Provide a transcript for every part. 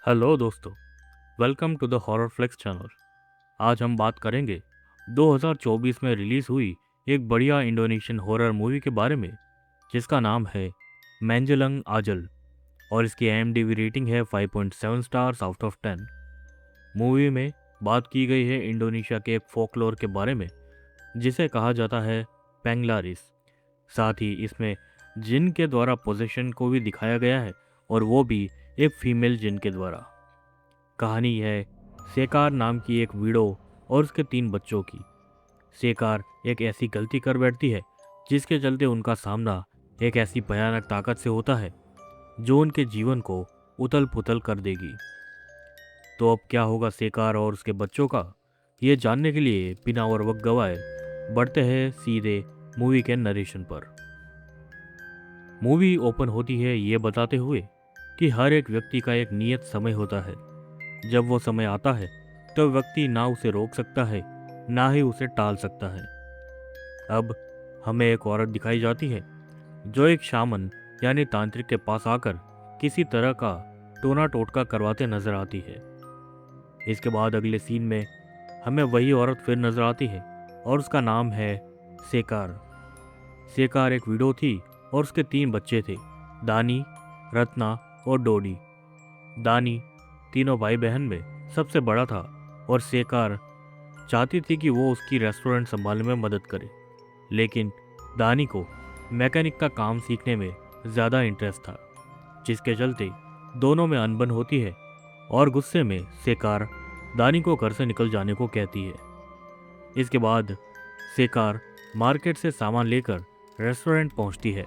Hello दोस्तों, welcome to the horror flex channel. आज हम बात करेंगे 2024 में रिलीज हुई एक बढ़िया इंडोनेशियन हॉरर मूवी के बारे में जिसका नाम है मैंजलंग आजल और इसकी IMDb रेटिंग है 5.7 स्टार्स आउट ऑफ 10। मूवी में बात की गई है इंडोनेशिया के एक फोकलोर के बारे में जिसे कहा जाता है पेंगलारिस। साथ ही इसमें जिन के द्वारा पोजेशन को भी दिखाया गया है और वो भी एक फीमेल जिन के द्वारा। कहानी है सेकार नाम की एक विडो और उसके 3 बच्चों की। सेकार एक ऐसी गलती कर बैठती है जिसके चलते उनका सामना एक ऐसी भयानक ताकत से होता है जो उनके जीवन को उथल पुथल कर देगी। तो अब क्या होगा सेकार और उसके बच्चों का, ये जानने के लिए बिना और वक्त गवाए बढ़ते हैं सीधे मूवी के नरेशन पर। मूवी ओपन होती है ये बताते हुए कि हर एक व्यक्ति का एक नियत समय होता है। जब वो समय आता है तो व्यक्ति ना उसे रोक सकता है ना ही उसे टाल सकता है। अब हमें एक औरत दिखाई जाती है जो एक शामन यानी तांत्रिक के पास आकर किसी तरह का टोना टोटका करवाते नजर आती है। इसके बाद अगले सीन में हमें वही औरत फिर नजर आती है और उसका नाम है सेकार। सेकार एक विडो थी और उसके 3 बच्चे थे, दानी, रत्ना और डोडी। दानी तीनों भाई बहन में सबसे बड़ा था और सेकार चाहती थी कि वो उसकी रेस्टोरेंट संभालने में मदद करे, लेकिन दानी को मैकेनिक का काम सीखने में ज़्यादा इंटरेस्ट था, जिसके चलते दोनों में अनबन होती है और गुस्से में सेकार दानी को घर से निकल जाने को कहती है। इसके बाद सेकार मार्केट से सामान लेकर रेस्टोरेंट पहुंचती है।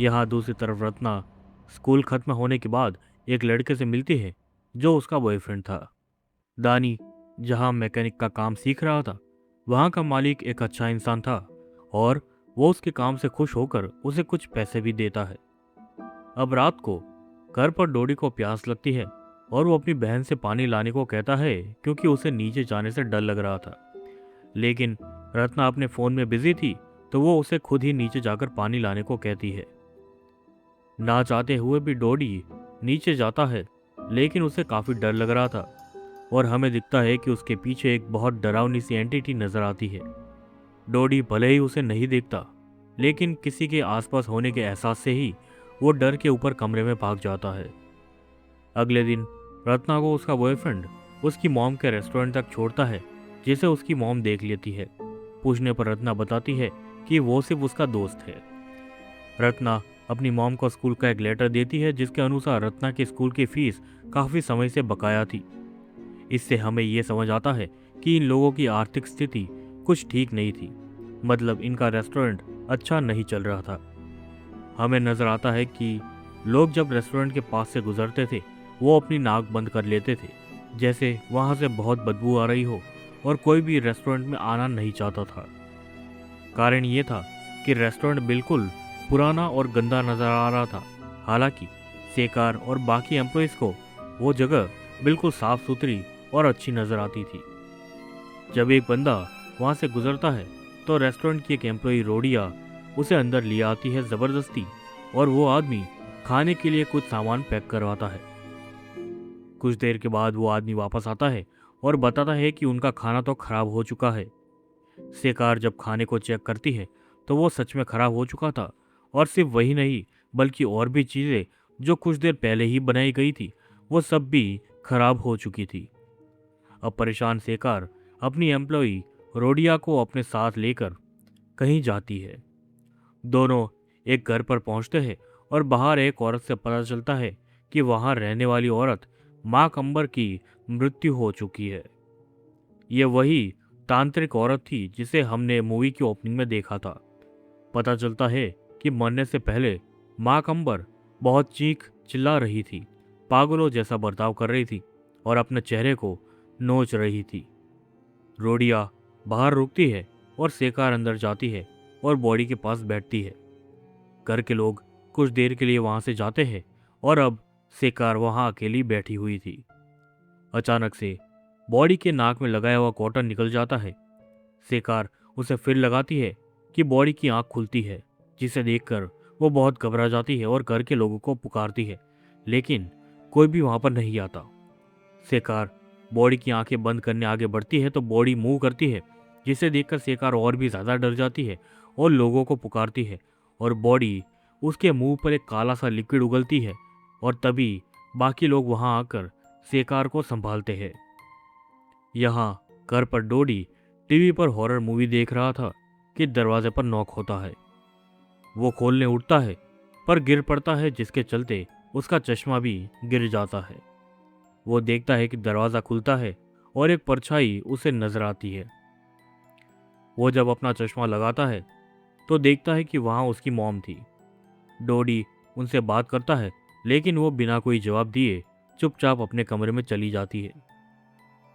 यहाँ दूसरी तरफ रत्ना स्कूल खत्म होने के बाद एक लड़के से मिलती है जो उसका बॉयफ्रेंड था। दानी जहाँ मैकेनिक का काम सीख रहा था वहाँ का मालिक एक अच्छा इंसान था और वो उसके काम से खुश होकर उसे कुछ पैसे भी देता है। अब रात को घर पर डोडी को प्यास लगती है और वो अपनी बहन से पानी लाने को कहता है क्योंकि उसे नीचे जाने से डर लग रहा था, लेकिन रत्ना अपने फ़ोन में बिजी थी तो वो उसे खुद ही नीचे जाकर पानी लाने को कहती है। ना चाहते हुए भी डोडी नीचे जाता है, लेकिन उसे काफ़ी डर लग रहा था और हमें दिखता है कि उसके पीछे एक बहुत डरावनी सी एंटिटी नजर आती है। डोडी भले ही उसे नहीं देखता, लेकिन किसी के आसपास होने के एहसास से ही वो डर के ऊपर कमरे में भाग जाता है। अगले दिन रत्ना को उसका बॉयफ्रेंड उसकी मॉम के रेस्टोरेंट तक छोड़ता है, जिसे उसकी मॉम देख लेती है। पूछने पर रत्ना बताती है कि वो सिर्फ उसका दोस्त है। रत्ना अपनी मॉम को स्कूल का एक लेटर देती है जिसके अनुसार रत्ना की स्कूल की फीस काफ़ी समय से बकाया थी। इससे हमें ये समझ आता है कि इन लोगों की आर्थिक स्थिति कुछ ठीक नहीं थी, मतलब इनका रेस्टोरेंट अच्छा नहीं चल रहा था। हमें नज़र आता है कि लोग जब रेस्टोरेंट के पास से गुजरते थे वो अपनी नाक बंद कर लेते थे, जैसे वहाँ से बहुत बदबू आ रही हो और कोई भी रेस्टोरेंट में आना नहीं चाहता था। कारण ये था कि रेस्टोरेंट बिल्कुल पुराना और गंदा नज़र आ रहा था। हालांकि सेकार और बाकी एम्प्लॉयज़ को वो जगह बिल्कुल साफ सुथरी और अच्छी नज़र आती थी। जब एक बंदा वहाँ से गुजरता है तो रेस्टोरेंट की एक एम्प्लॉई रोडिया उसे अंदर ले आती है ज़बरदस्ती और वो आदमी खाने के लिए कुछ सामान पैक करवाता है। कुछ देर के बाद वो आदमी वापस आता है और बताता है कि उनका खाना तो खराब हो चुका है। सेकार जब खाने को चेक करती है तो वो सच में खराब हो चुका था और सिर्फ वही नहीं बल्कि और भी चीज़ें जो कुछ देर पहले ही बनाई गई थी वो सब भी खराब हो चुकी थी। अब परेशान सेकार अपनी एम्प्लॉई रोडिया को अपने साथ लेकर कहीं जाती है। दोनों एक घर पर पहुंचते हैं और बाहर एक औरत से पता चलता है कि वहां रहने वाली औरत माँ कंबर की मृत्यु हो चुकी है। ये वही तांत्रिक औरत थी जिसे हमने मूवी की ओपनिंग में देखा था। पता चलता है कि मरने से पहले माँ कंबर बहुत चीख चिल्ला रही थी, पागलों जैसा बर्ताव कर रही थी और अपने चेहरे को नोच रही थी। रोडिया बाहर रुकती है और सेकार अंदर जाती है और बॉडी के पास बैठती है। घर के लोग कुछ देर के लिए वहां से जाते हैं और अब सेकार वहां अकेली बैठी हुई थी। अचानक से बॉडी के नाक में लगाया हुआ कॉटन निकल जाता है। सेकार उसे फिर लगाती है कि बॉडी की आंख खुलती है, जिसे देखकर वो बहुत घबरा जाती है और घर के लोगों को पुकारती है, लेकिन कोई भी वहां पर नहीं आता। सेकार बॉडी की आंखें बंद करने आगे बढ़ती है तो बॉडी मूव करती है, जिसे देखकर सेकार और भी ज़्यादा डर जाती है और लोगों को पुकारती है और बॉडी उसके मुंह पर एक काला सा लिक्विड उगलती है और तभी बाकी लोग वहां आकर सेकार को संभालते हैं। यहाँ घर पर डोडी टीवी पर हॉरर मूवी देख रहा था कि दरवाजे पर नॉक होता है। वो खोलने उठता है पर गिर पड़ता है, जिसके चलते उसका चश्मा भी गिर जाता है। वो देखता है कि दरवाज़ा खुलता है और एक परछाई उसे नजर आती है। वो जब अपना चश्मा लगाता है तो देखता है कि वहाँ उसकी मॉम थी। डोडी उनसे बात करता है लेकिन वो बिना कोई जवाब दिए चुपचाप अपने कमरे में चली जाती है।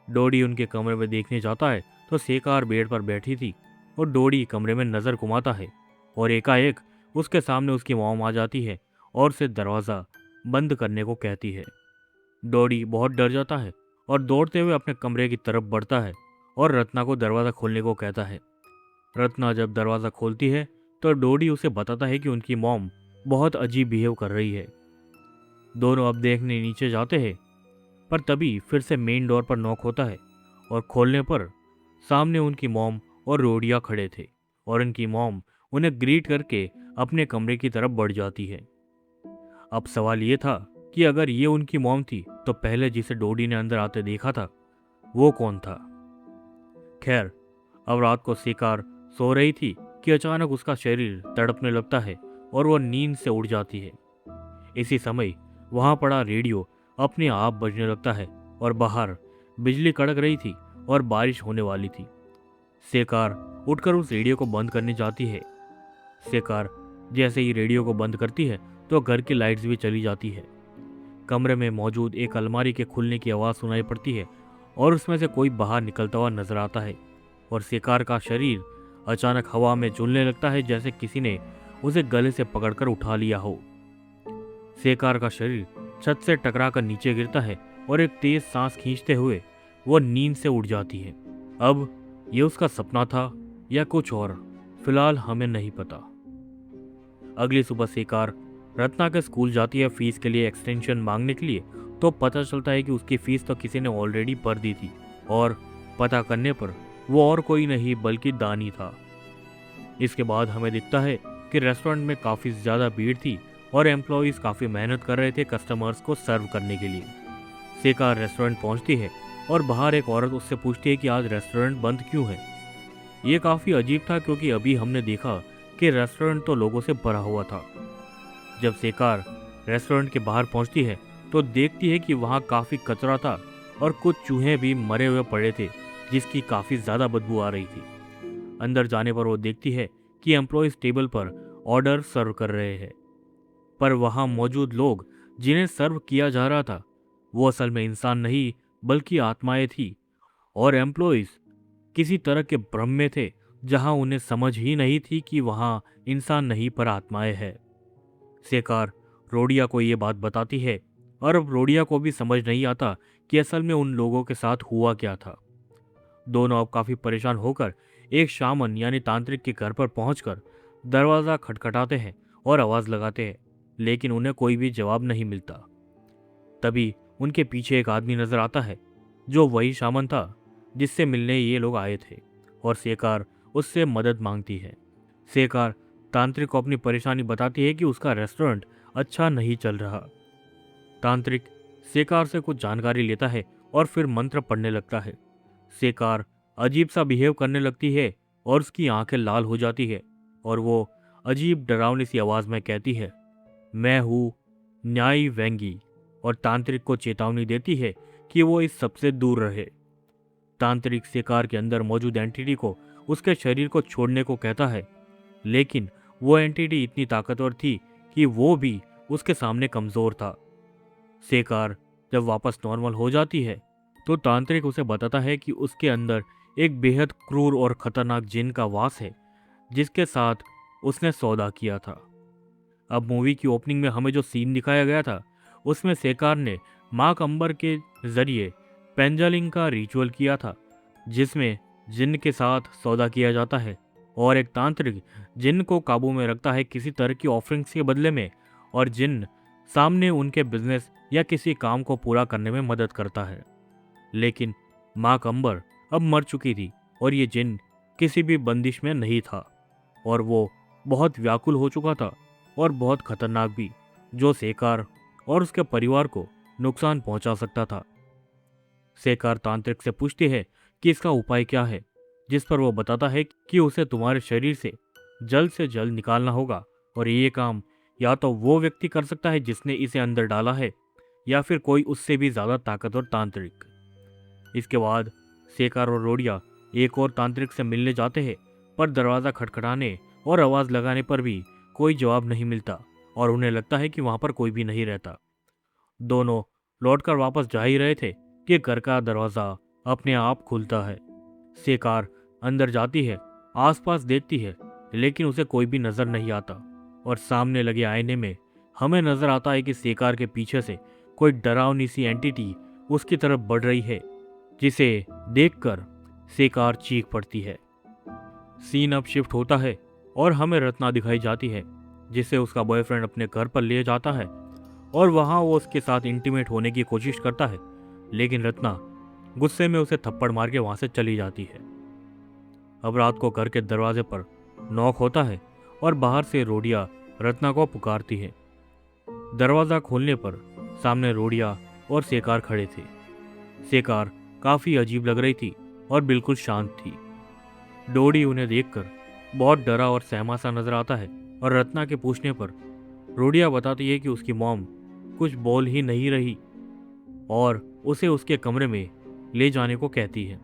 डोडी उनके कमरे में देखने जाता है तो सेकार बेड पर बैठी थी और डोडी कमरे में नज़र घुमाता है और एकाएक उसके सामने उसकी मॉम आ जाती है और उसे दरवाज़ा बंद करने को कहती है। डोडी बहुत डर जाता है और दौड़ते हुए अपने कमरे की तरफ बढ़ता है और रत्ना को दरवाज़ा खोलने को कहता है। रत्ना जब दरवाज़ा खोलती है तो डोडी उसे बताता है कि उनकी मॉम बहुत अजीब बिहेव कर रही है। दोनों अब देखने नीचे जाते हैं पर तभी फिर से मेन डोर पर नॉक होता है और खोलने पर सामने उनकी मॉम और रोडिया खड़े थे और उनकी मॉम उन्हें ग्रीट करके अपने कमरे की तरफ बढ़ जाती है। अब सवाल ये था कि अगर ये उनकी मॉम थी तो पहले जिसे डोडी ने अंदर आते देखा था वो कौन था। खैर, अब रात को शिकार सो रही थी कि अचानक उसका शरीर तड़पने लगता है और वह नींद से उड़ जाती है। इसी समय वहां पड़ा रेडियो अपने आप बजने लगता है और बाहर बिजली कड़क रही थी और बारिश होने वाली थी। शिकार उठकर उस रेडियो को बंद करने जाती है। शिकार जैसे ही रेडियो को बंद करती है तो घर की लाइट्स भी चली जाती है। कमरे में मौजूद एक अलमारी के खुलने की आवाज़ सुनाई पड़ती है और उसमें से कोई बाहर निकलता हुआ नजर आता है और शिकार का शरीर अचानक हवा में झूलने लगता है, जैसे किसी ने उसे गले से पकड़कर उठा लिया हो। शिकार का शरीर छत से टकरा कर नीचे गिरता है और एक तेज सांस खींचते हुए वो नींद से उठ जाती है। अब ये उसका सपना था या कुछ और, फिलहाल हमें नहीं पता। अगली सुबह शिकार रत्ना के स्कूल जाती है फीस के लिए एक्सटेंशन मांगने के लिए, तो पता चलता है कि उसकी फीस तो किसी ने ऑलरेडी भर दी थी और पता करने पर वो और कोई नहीं बल्कि दानी था। इसके बाद हमें दिखता है कि रेस्टोरेंट में काफ़ी ज़्यादा भीड़ थी और एम्प्लॉयज़ काफ़ी मेहनत कर रहे थे कस्टमर्स को सर्व करने के लिए। शिकार रेस्टोरेंट पहुंचती है और बाहर एक औरत उससे पूछती है कि आज रेस्टोरेंट बंद क्यों है। ये काफ़ी अजीब था क्योंकि अभी हमने देखा कि रेस्टोरेंट तो लोगों से भरा हुआ था। जब शिकार रेस्टोरेंट के बाहर पहुंचती है तो देखती है कि वहाँ काफ़ी कचरा था और कुछ चूहे भी मरे हुए पड़े थे, जिसकी काफ़ी ज़्यादा बदबू आ रही थी। अंदर जाने पर वो देखती है कि एम्प्लॉयज़ टेबल पर ऑर्डर सर्व कर रहे हैं, पर वहाँ मौजूद लोग जिन्हें सर्व किया जा रहा था वो असल में इंसान नहीं बल्कि आत्माएं थी और एम्प्लॉयज़ किसी तरह के भ्रम में थे जहां उन्हें समझ ही नहीं थी कि वहां इंसान नहीं पर आत्माएं हैं। शिकार रोडिया को ये बात बताती है और अब रोडिया को भी समझ नहीं आता कि असल में उन लोगों के साथ हुआ क्या था। दोनों अब काफ़ी परेशान होकर एक शामन यानी तांत्रिक के घर पर पहुंचकर दरवाज़ा खटखटाते हैं और आवाज़ लगाते हैं, लेकिन उन्हें कोई भी जवाब नहीं मिलता। तभी उनके पीछे एक आदमी नजर आता है जो वही शामन था जिससे मिलने ये लोग आए थे और शिकार उससे मदद मांगती है। शिकार तांत्रिक को अपनी परेशानी बताती है कि उसका रेस्टोरेंट अच्छा नहीं चल रहा। तांत्रिक शिकार से कुछ जानकारी लेता है और फिर मंत्र पढ़ने लगता है। शिकार अजीब सा बिहेव करने लगती है और उसकी आंखें लाल हो जाती है और वो अजीब डरावनी सी आवाज़ में कहती है, मैं हूँ न्यायी वेंगी, और तांत्रिक को चेतावनी देती है कि वो इस सबसे दूर रहे। तांत्रिक शिकार के अंदर मौजूद एंटिटी को उसके शरीर को छोड़ने को कहता है, लेकिन वो एंटिटी इतनी ताकतवर थी कि वो भी उसके सामने कमज़ोर था। शिकार जब वापस नॉर्मल हो जाती है तो तांत्रिक उसे बताता है कि उसके अंदर एक बेहद क्रूर और खतरनाक जिन का वास है जिसके साथ उसने सौदा किया था। अब मूवी की ओपनिंग में हमें जो सीन दिखाया गया था उसमें शिकार ने माँ कंबर के जरिए पेंजलिंग का रिचुअल किया था, जिसमें जिन के साथ सौदा किया जाता है और एक तांत्रिक जिन को काबू में रखता है किसी तरह की ऑफरिंग्स के बदले में, और जिन सामने उनके बिजनेस या किसी काम को पूरा करने में मदद करता है। लेकिन माँ कंबर अब मर चुकी थी और ये जिन किसी भी बंदिश में नहीं था और वो बहुत व्याकुल हो चुका था और बहुत खतरनाक भी, जो सेकार और उसके परिवार को नुकसान पहुंचा सकता था। सेकार तांत्रिक से पूछती है कि इसका उपाय क्या है, जिस पर वो बताता है कि उसे तुम्हारे शरीर से जल्द निकालना होगा और ये काम या तो वो व्यक्ति कर सकता है जिसने इसे अंदर डाला है या फिर कोई उससे भी ज्यादा ताकतवर तांत्रिक। इसके बाद सेकार और रोडिया एक और तांत्रिक से मिलने जाते हैं, पर दरवाज़ा खटखटाने और आवाज़ लगाने पर भी कोई जवाब नहीं मिलता और उन्हें लगता है कि वहाँ पर कोई भी नहीं रहता। दोनों लौटकर वापस जा ही रहे थे कि घर का दरवाज़ा अपने आप खुलता है। सेकार अंदर जाती है, आसपास देखती है, लेकिन उसे कोई भी नज़र नहीं आता और सामने लगे आईने में हमें नज़र आता है कि सेकार के पीछे से कोई डरावनी सी एंटिटी उसकी तरफ बढ़ रही है, जिसे देखकर सेकार चीख पड़ती है। सीन अब शिफ्ट होता है और हमें रत्ना दिखाई जाती है, जिसे उसका बॉयफ्रेंड अपने घर पर ले जाता है और वहां वो उसके साथ इंटीमेट होने की कोशिश करता है, लेकिन रत्ना गुस्से में उसे थप्पड़ मार के वहां से चली जाती है। अब रात को घर के दरवाजे पर नॉक होता है और बाहर से रोडिया रत्ना को पुकारती है। दरवाज़ा खोलने पर सामने रोडिया और सेकार खड़े थे। सेकार काफ़ी अजीब लग रही थी और बिल्कुल शांत थी। डोडी उन्हें देखकर बहुत डरा और सहमा सा नजर आता है और रत्ना के पूछने पर रोडिया बताती है कि उसकी मॉम कुछ बोल ही नहीं रही और उसे उसके कमरे में ले जाने को कहती है।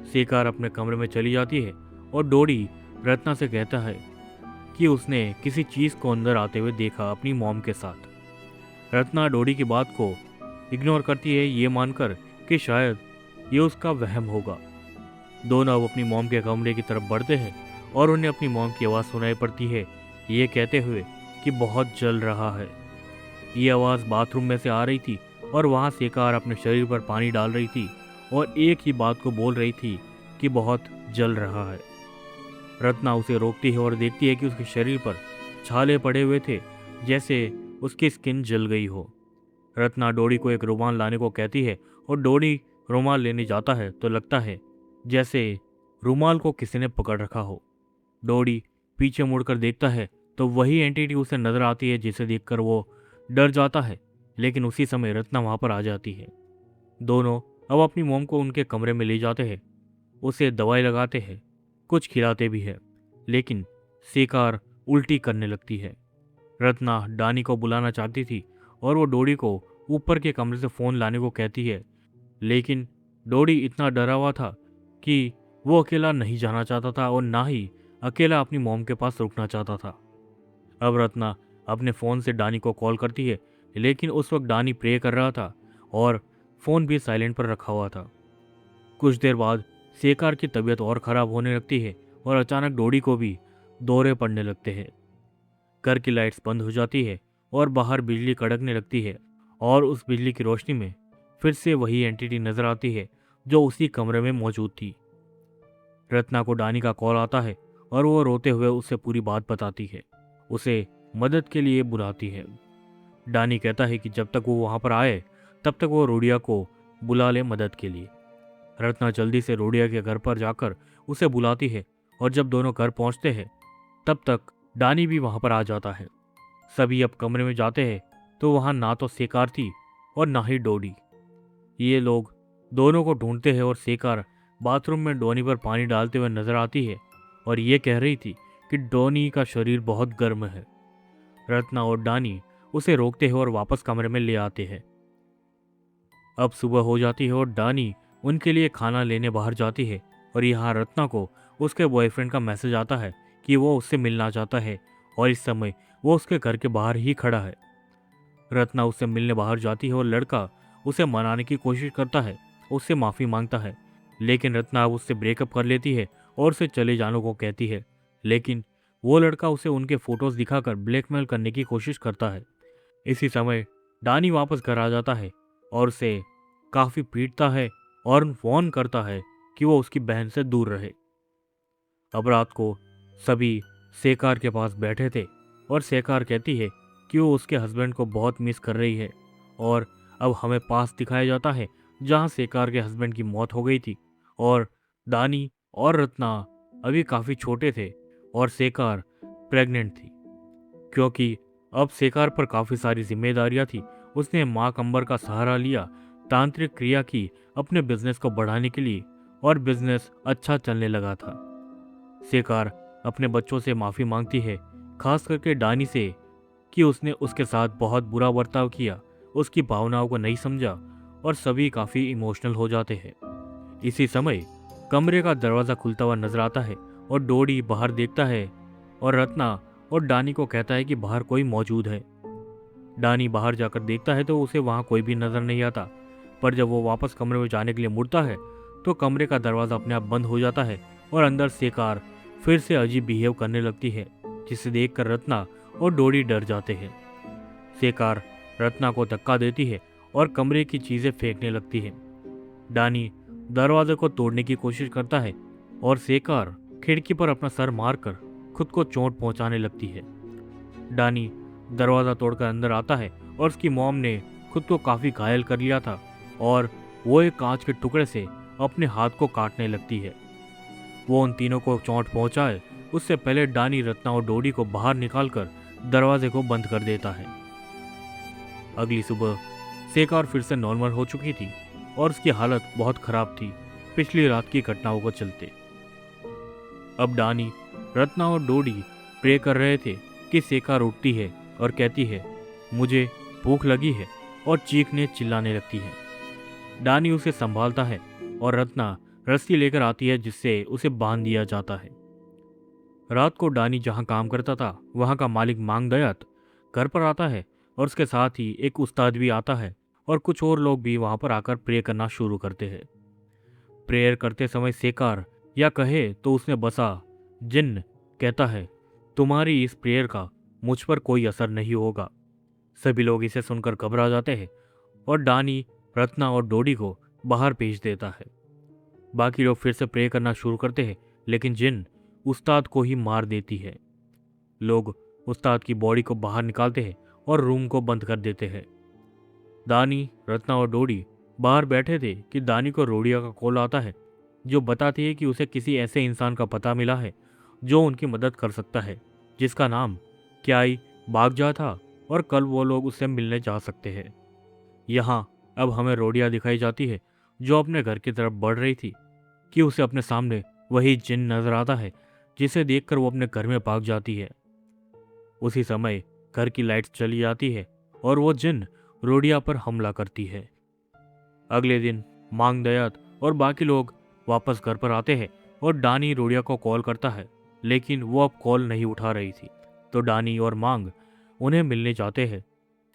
सेकार अपने कमरे में चली जाती है और डोडी रत्ना से कहता है कि उसने किसी चीज़ को अंदर आते हुए देखा अपनी मॉम के साथ। रत्ना डोडी की बात को इग्नोर करती है, ये मानकर कि शायद ये उसका वहम होगा। दोनों अब अपनी मॉम के कमरे की तरफ बढ़ते हैं और उन्हें अपनी मॉम की आवाज़ सुनाई पड़ती है, ये कहते हुए कि बहुत जल रहा है। ये आवाज़ बाथरूम में से आ रही थी और वहाँ सेकार अपने शरीर पर पानी डाल रही थी और एक ही बात को बोल रही थी कि बहुत जल रहा है। रत्ना उसे रोकती है और देखती है कि उसके शरीर पर छाले पड़े हुए थे, जैसे उसकी स्किन जल गई हो। रत्ना डोडी को एक रुमाल लाने को कहती है और डोडी रुमाल लेने जाता है तो लगता है जैसे रुमाल को किसी ने पकड़ रखा हो। डोडी पीछे मुड़कर देखता है तो वही एंटिटी उसे नजर आती है, जिसे देखकर वो डर जाता है, लेकिन उसी समय रत्ना वहां पर आ जाती है। दोनों अब अपनी मोम को उनके कमरे में ले जाते हैं, उसे दवाई लगाते हैं, कुछ खिलाते भी है, लेकिन सेकार उल्टी करने लगती है। रत्ना डानी को बुलाना चाहती थी और वो डोडी को ऊपर के कमरे से फ़ोन लाने को कहती है, लेकिन डोडी इतना डरा हुआ था कि वो अकेला नहीं जाना चाहता था और ना ही अकेला अपनी मॉम के पास रुकना चाहता था। अब रत्ना अपने फ़ोन से डानी को कॉल करती है, लेकिन उस वक्त डानी प्रे कर रहा था और फ़ोन भी साइलेंट पर रखा हुआ था। कुछ देर बाद सेकार की तबीयत और ख़राब होने लगती है और अचानक डोडी को भी दौरे पड़ने लगते हैं। घर की लाइट्स बंद हो जाती है और बाहर बिजली कड़कने लगती है और उस बिजली की रोशनी में फिर से वही एंटिटी नजर आती है जो उसी कमरे में मौजूद थी। रत्ना को डानी का कॉल आता है और वो रोते हुए उससे पूरी बात बताती है, उसे मदद के लिए बुलाती है। डानी कहता है कि जब तक वो वहां पर आए तब तक वो रोडिया को बुला ले मदद के लिए। रत्ना जल्दी से रोडिया के घर पर जाकर उसे बुलाती है और जब दोनों घर पहुंचते हैं तब तक डानी भी वहां पर आ जाता है। सभी अब कमरे में जाते हैं तो वहां ना तो सेकार थी और ना ही डोडी। ये लोग दोनों को ढूंढते हैं और सेकार बाथरूम में डोनी पर पानी डालते हुए नजर आती है और ये कह रही थी कि डोनी का शरीर बहुत गर्म है। रत्ना और डानी उसे रोकते हैं और वापस कमरे में ले आते हैं। अब सुबह हो जाती है और डानी उनके लिए खाना लेने बाहर जाती है और यहाँ रत्ना को उसके बॉयफ्रेंड का मैसेज आता है कि वो उससे मिलना चाहता है और इस समय वो उसके घर के बाहर ही खड़ा है। रत्ना उससे मिलने बाहर जाती है और लड़का उसे मनाने की कोशिश करता है, उससे माफ़ी मांगता है, लेकिन रत्ना अब उससे ब्रेकअप कर लेती है और उसे चले जाने को कहती है, लेकिन वो लड़का उसे उनके फोटोज दिखाकर ब्लैकमेल करने की कोशिश करता है। इसी समय डानी वापस घर आ जाता है और उसे काफ़ी पीटता है और वार्न करता है कि वो उसकी बहन से दूर रहे। अब रात को सभी सेकार के पास बैठे थे और सेकार कहती है कि वो उसके हस्बैंड को बहुत मिस कर रही है और अब हमें पास दिखाया जाता है जहां शेखर के हस्बैंड की मौत हो गई थी और दानी और रत्ना अभी काफ़ी छोटे थे और शेखर प्रेग्नेंट थी। क्योंकि अब शेखर पर काफ़ी सारी जिम्मेदारियां थी, उसने माँ कंबर का सहारा लिया, तांत्रिक क्रिया की अपने बिजनेस को बढ़ाने के लिए और बिजनेस अच्छा चलने लगा था। शेखर अपने बच्चों से माफ़ी मांगती है, खास करके डानी से, कि उसने उसके साथ बहुत बुरा बर्ताव किया, उसकी भावनाओं को नहीं समझा और सभी काफ़ी इमोशनल हो जाते हैं। इसी समय कमरे का दरवाज़ा खुलता हुआ नजर आता है और डोडी बाहर देखता है और रत्ना और डानी को कहता है कि बाहर कोई मौजूद है। डानी बाहर जाकर देखता है तो उसे वहाँ कोई भी नजर नहीं आता, पर जब वो वापस कमरे में जाने के लिए मुड़ता है तो कमरे का दरवाज़ा अपने आप बंद हो जाता है और अंदर से कार फिर से अजीब बिहेव करने लगती है, जिसे देखकर रत्ना और डोडी डर जाते हैं। शेखर रत्ना को धक्का देती है और कमरे की चीजें फेंकने लगती है। डानी दरवाजे को तोड़ने की कोशिश करता है और शेखर खिड़की पर अपना सर मारकर खुद को चोट पहुंचाने लगती है। डानी दरवाजा तोड़कर अंदर आता है और उसकी मॉम ने खुद को काफी घायल कर लिया था और वो एक कांच के टुकड़े से अपने हाथ को काटने लगती है। वो उन तीनों को चोट पहुंचाए उससे पहले डानी रत्ना और डोडी को बाहर निकालकर दरवाजे को बंद कर देता है। अगली सुबह शेखर फिर से नॉर्मल हो चुकी थी और उसकी हालत बहुत खराब थी पिछली रात की घटनाओं को चलते। अब डानी रत्ना और डोडी प्रे कर रहे थे कि शेखर उठती है और कहती है, मुझे भूख लगी है, और चीखने चिल्लाने लगती है। डानी उसे संभालता है और रत्ना रस्सी लेकर आती है जिससे उसे बांध दिया जाता है। रात को डानी जहां काम करता था वहां का मालिक मांगदयात घर पर आता है और उसके साथ ही एक उस्ताद भी आता है और कुछ और लोग भी वहां पर आकर प्रे करना शुरू करते हैं। प्रेयर करते समय शेखर या कहे तो उसने बसा जिन्न कहता है, तुम्हारी इस प्रेयर का मुझ पर कोई असर नहीं होगा। सभी लोग इसे सुनकर घबरा जाते हैं और डानी रत्ना और डोडी को बाहर भेज देता है। बाकी लोग फिर से प्रे करना शुरू करते हैं, लेकिन जिन्न उस्ताद को ही मार देती है। लोग उस्ताद की बॉडी को बाहर निकालते हैं और रूम को बंद कर देते हैं। दानी रत्ना और डोडी बाहर बैठे थे कि दानी को रोडिया का कॉल आता है, जो बताती है कि उसे किसी ऐसे इंसान का पता मिला है जो उनकी मदद कर सकता है, जिसका नाम क्याई बागजा था और कल वो लोग उससे मिलने जा सकते हैं। यहाँ अब हमें रोडिया दिखाई जाती है जो अपने घर की तरफ बढ़ रही थी कि उसे अपने सामने वही जिन नजर आता है, जिसे देखकर वो अपने घर में भाग जाती है। उसी समय घर की लाइट चली जाती है और वो जिन रोडिया पर हमला करती है। अगले दिन मांगदयात और बाकी लोग वापस घर पर आते हैं और डानी रोडिया को कॉल करता है, लेकिन वो अब कॉल नहीं उठा रही थी। तो डानी और मांग उन्हें मिलने जाते हैं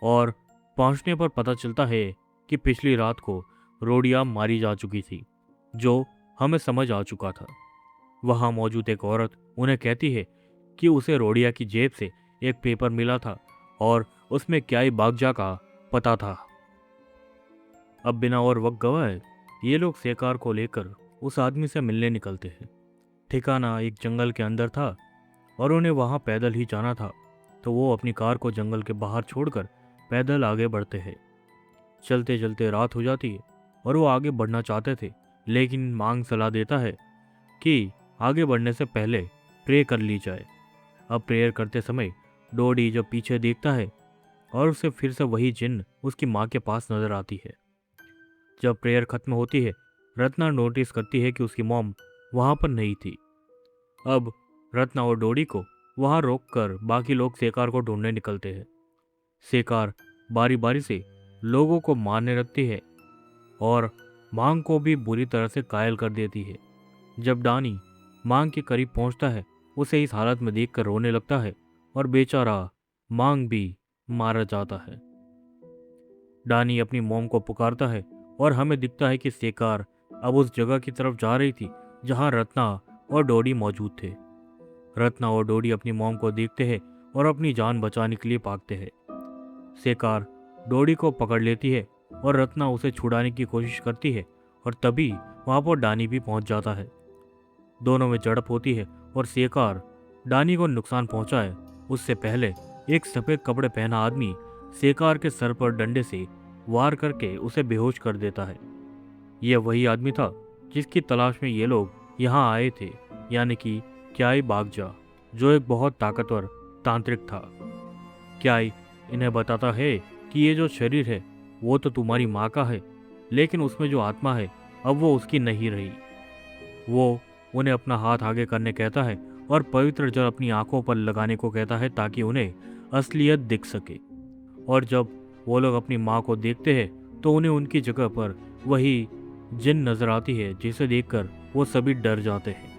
और पहुंचने पर पता चलता है कि पिछली रात को रोडिया मारी जा चुकी थी, जो हमें समझ आ चुका था। वहां मौजूद एक औरत उन्हें कहती है कि उसे रोडिया की जेब से एक पेपर मिला था और उसमें क्याई बागजा का पता था। अब बिना और वक्त गवाए ये लोग शेखर को लेकर उस आदमी से मिलने निकलते हैं। ठिकाना एक जंगल के अंदर था और उन्हें वहां पैदल ही जाना था, तो वो अपनी कार को जंगल के बाहर छोड़कर पैदल आगे बढ़ते हैं। चलते चलते रात हो जाती है और वो आगे बढ़ना चाहते थे, लेकिन मांग सलाह देता है कि आगे बढ़ने से पहले प्रे कर ली जाए। अब प्रेयर करते समय डोडी जब पीछे देखता है और उसे फिर से वही जिन्न उसकी माँ के पास नजर आती है। जब प्रेयर खत्म होती है, रत्ना नोटिस करती है कि उसकी मॉम वहां पर नहीं थी। अब रत्ना और डोडी को वहां रोककर बाकी लोग शेखर को ढूंढने निकलते हैं। शेखर बारी बारी से लोगों को मारने लगती है और मांग को भी बुरी तरह से घायल कर देती है। जब डानी मांग के करीब पहुंचता है, उसे इस हालत में देखकर रोने लगता है और बेचारा मांग भी मारा जाता है। डानी अपनी मॉम को पुकारता है और हमें दिखता है कि शेखर अब उस जगह की तरफ जा रही थी जहां रत्ना और डोडी मौजूद थे। रत्ना और डोडी अपनी मॉम को देखते हैं और अपनी जान बचाने के लिए भागते हैं। शेखर डोडी को पकड़ लेती है और रत्ना उसे छुड़ाने की कोशिश करती है और तभी वहां पर डानी भी पहुंच जाता है। दोनों में झड़प होती है और शेखर डानी को नुकसान पहुंचाए उससे पहले एक सफेद कपड़े पहना आदमी शेखर के सर पर डंडे से वार करके उसे बेहोश कर देता है। ये वही आदमी था जिसकी तलाश में ये लोग यहाँ आए थे, यानी कि क्याई बागजा, जो एक बहुत ताकतवर तांत्रिक था। क्याई इन्हें बताता है कि ये जो शरीर है वो तो तुम्हारी माँ का है, लेकिन उसमें जो आत्मा है अब वो उसकी नहीं रही। वो उन्हें अपना हाथ आगे करने कहता है और पवित्र जल अपनी आंखों पर लगाने को कहता है ताकि उन्हें असलियत दिख सके। और जब वो लोग अपनी माँ को देखते हैं तो उन्हें उनकी जगह पर वही जिन नजर आती है, जिसे देखकर वो सभी डर जाते हैं।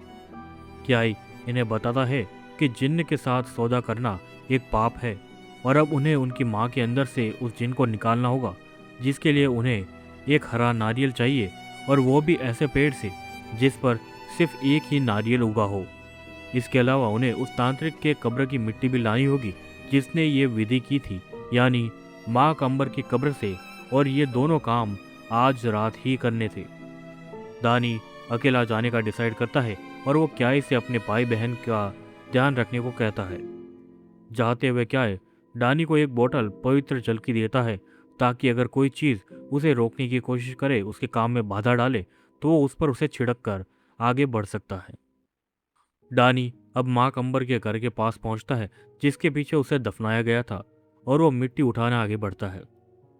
क्याई इन्हें बताता है कि जिन्न के साथ सौदा करना एक पाप है और अब उन्हें उनकी माँ के अंदर से उस जिन को निकालना होगा, जिसके लिए उन्हें एक हरा नारियल चाहिए, और वो भी ऐसे पेड़ से जिस पर सिर्फ एक ही नारियल उगा हो। इसके अलावा उन्हें उस तांत्रिक के कब्र की मिट्टी भी लानी होगी जिसने ये विधि की थी, यानी माँ कंबर की कब्र से, और ये दोनों काम आज रात ही करने थे। दानी अकेला जाने का डिसाइड करता है और वो क्याई से अपने भाई बहन का ध्यान रखने को कहता है। जाते हुए क्याई डानी को एक बोतल पवित्र जल की देता है ताकि अगर कोई चीज़ उसे रोकने की कोशिश करे, उसके काम में बाधा डाले, तो वो उस पर उसे छिड़क कर आगे बढ़ सकता है। डानी अब माँ कंबर के घर के पास पहुंचता है जिसके पीछे उसे दफनाया गया था, और वो मिट्टी उठाने आगे बढ़ता है।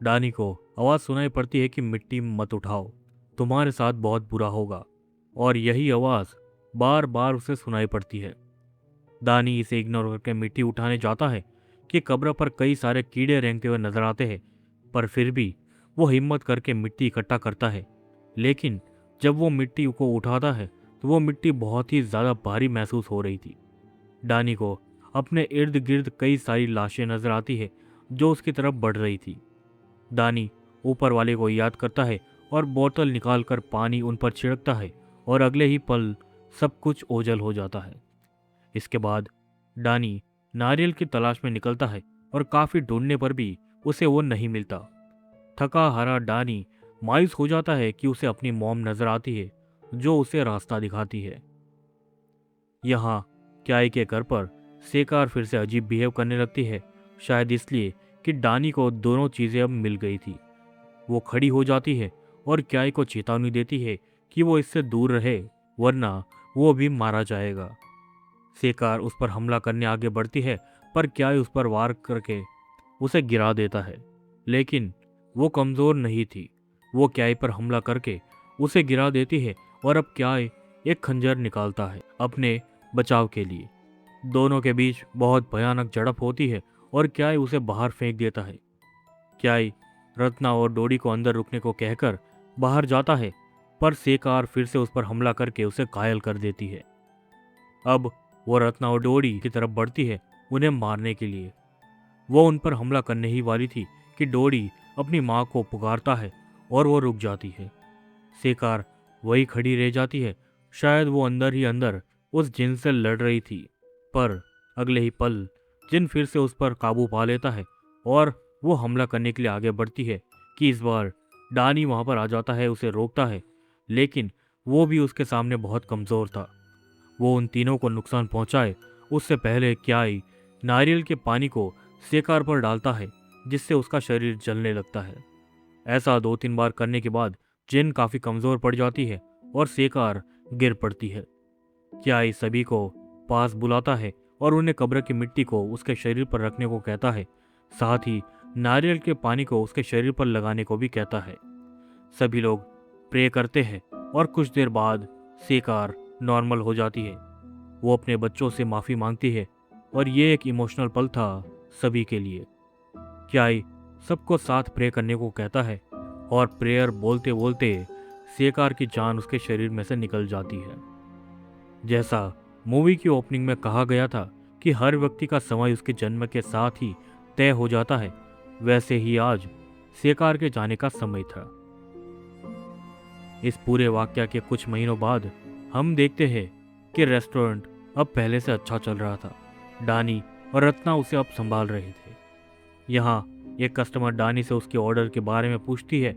डानी को आवाज़ सुनाई पड़ती है कि मिट्टी मत उठाओ, तुम्हारे साथ बहुत बुरा होगा, और यही आवाज़ बार बार उसे सुनाई पड़ती है। दानी इसे इग्नोर करके मिट्टी उठाने जाता है कि कब्र पर कई सारे कीड़े रेंगते हुए नजर आते हैं, पर फिर भी वो हिम्मत करके मिट्टी इकट्ठा करता है। लेकिन जब वो मिट्टी को उठाता है तो वो मिट्टी बहुत ही ज़्यादा भारी महसूस हो रही थी। डानी को अपने इर्द गिर्द कई सारी लाशें नजर आती है जो उसकी तरफ बढ़ रही थी। दानी ऊपर वाले को याद करता है और बोतल निकालकर पानी उन पर छिड़कता है, और अगले ही पल सब कुछ ओझल हो जाता है। इसके बाद डानी नारियल की तलाश में निकलता है और काफी ढूंढने पर भी उसे वो नहीं मिलता। थका हारा डानी मायूस हो जाता है कि उसे अपनी मॉम नजर आती है जो उसे रास्ता दिखाती है। यहाँ क्याई के घर पर सेकार फिर से अजीब बिहेव करने लगती है, शायद इसलिए कि डानी को दोनों चीजें अब मिल गई थी। वो खड़ी हो जाती है और क्याई को चेतावनी देती है कि वो इससे दूर रहे, वरना वो भी मारा जाएगा। सेकार उस पर हमला करने आगे बढ़ती है, पर क्याई उस पर वार करके उसे गिरा देता है। लेकिन वो कमजोर नहीं थी, वो क्याई पर हमला करके उसे गिरा देती है, और अब क्याई एक खंजर निकालता है अपने बचाव के लिए। दोनों के बीच बहुत भयानक झड़प होती है और क्याई उसे बाहर फेंक देता है। क्याई रत्ना और डोडी को अंदर रुकने को कहकर बाहर जाता है, पर सेकार फिर से उस पर हमला करके उसे घायल कर देती है। अब वो रत्ना और डोडी की तरफ बढ़ती है उन्हें मारने के लिए। वो उन पर हमला करने ही वाली थी कि डोडी अपनी माँ को पुकारता है और वो रुक जाती है। सेकार वही खड़ी रह जाती है, शायद वो अंदर ही अंदर उस जिन से लड़ रही थी, पर अगले ही पल जिन फिर से उस पर काबू पा लेता है और वो हमला करने के लिए आगे बढ़ती है कि इस बार डानी वहां पर आ जाता है, उसे रोकता है, लेकिन वो भी उसके सामने बहुत कमजोर था। वो उन तीनों को नुकसान पहुंचाए उससे पहले क्याई नारियल के पानी को सेकार पर डालता है जिससे उसका शरीर जलने लगता है। ऐसा 2-3 बार करने के बाद जिन काफी कमजोर पड़ जाती है और सेकार गिर पड़ती है। क्याई सभी को पास बुलाता है और उन्हें कब्र की मिट्टी को उसके शरीर पर रखने को कहता है, साथ ही नारियल के पानी को उसके शरीर पर लगाने को भी कहता है। सभी लोग प्रे करते हैं और कुछ देर बाद सेकार नॉर्मल हो जाती है। वो अपने बच्चों से माफ़ी मांगती है और ये एक इमोशनल पल था सभी के लिए। क्याई सबको साथ प्रे करने को कहता है और प्रेयर बोलते बोलते सेकार की जान उसके शरीर में से निकल जाती है। जैसा मूवी की ओपनिंग में कहा गया था कि हर व्यक्ति का समय उसके जन्म के साथ ही तय हो जाता है, वैसे ही आज सेकार के जाने का समय था। इस पूरे वाकया के कुछ महीनों बाद हम देखते हैं कि रेस्टोरेंट अब पहले से अच्छा चल रहा था। डानी और रत्ना उसे अब संभाल रहे थे। यहाँ एक कस्टमर डानी से उसके ऑर्डर के बारे में पूछती है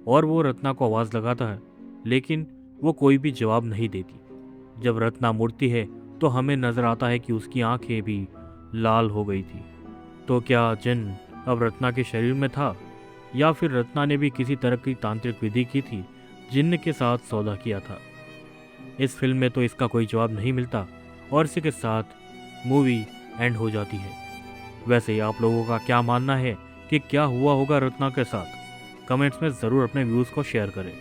और वो रत्ना को आवाज़ लगाता है, लेकिन वो कोई भी जवाब नहीं देती। जब रत्ना मुड़ती है तो हमें नजर आता है कि उसकी आंखें भी लाल हो गई थी। तो क्या जिन अब रत्ना के शरीर में था, या फिर रत्ना ने भी किसी तरह की तांत्रिक विधि की थी जिन्न के साथ सौदा किया था। इस फिल्म में तो इसका कोई जवाब नहीं मिलता और इसी के साथ मूवी एंड हो जाती है। वैसे आप लोगों का क्या मानना है कि क्या हुआ होगा रत्ना के साथ? कमेंट्स में ज़रूर अपने व्यूज़ को शेयर करें।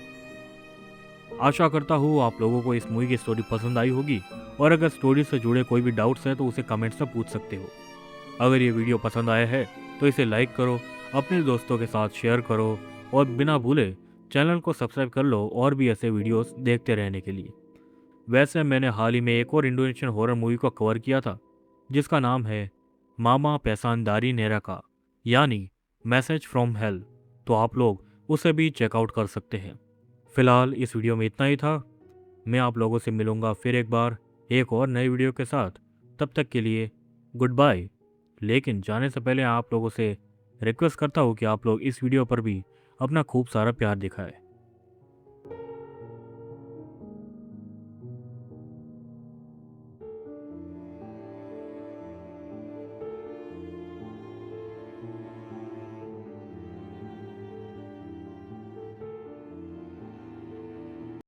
आशा करता हूँ आप लोगों को इस मूवी की स्टोरी पसंद आई होगी और अगर स्टोरी से जुड़े कोई भी डाउट्स हैं तो उसे कमेंट्स में पूछ सकते हो। अगर ये वीडियो पसंद आया है तो इसे लाइक करो, अपने दोस्तों के साथ शेयर करो और बिना भूले चैनल को सब्सक्राइब कर लो और भी ऐसे वीडियोस देखते रहने के लिए। वैसे मैंने हाल ही में एक और इंडोनेशियन हॉरर मूवी को कवर किया था जिसका नाम है मामा पैसानदारी नेराका यानी मैसेज फ्रॉम हेल, तो आप लोग उसे भी चेकआउट कर सकते हैं। फिलहाल इस वीडियो में इतना ही था। मैं आप लोगों से मिलूंगा फिर एक बार एक और नई वीडियो के साथ। तब तक के लिए गुड बाय। लेकिन जाने से पहले आप लोगों से रिक्वेस्ट करता हूँ कि आप लोग इस वीडियो पर भी अपना खूब सारा प्यार दिखाएं।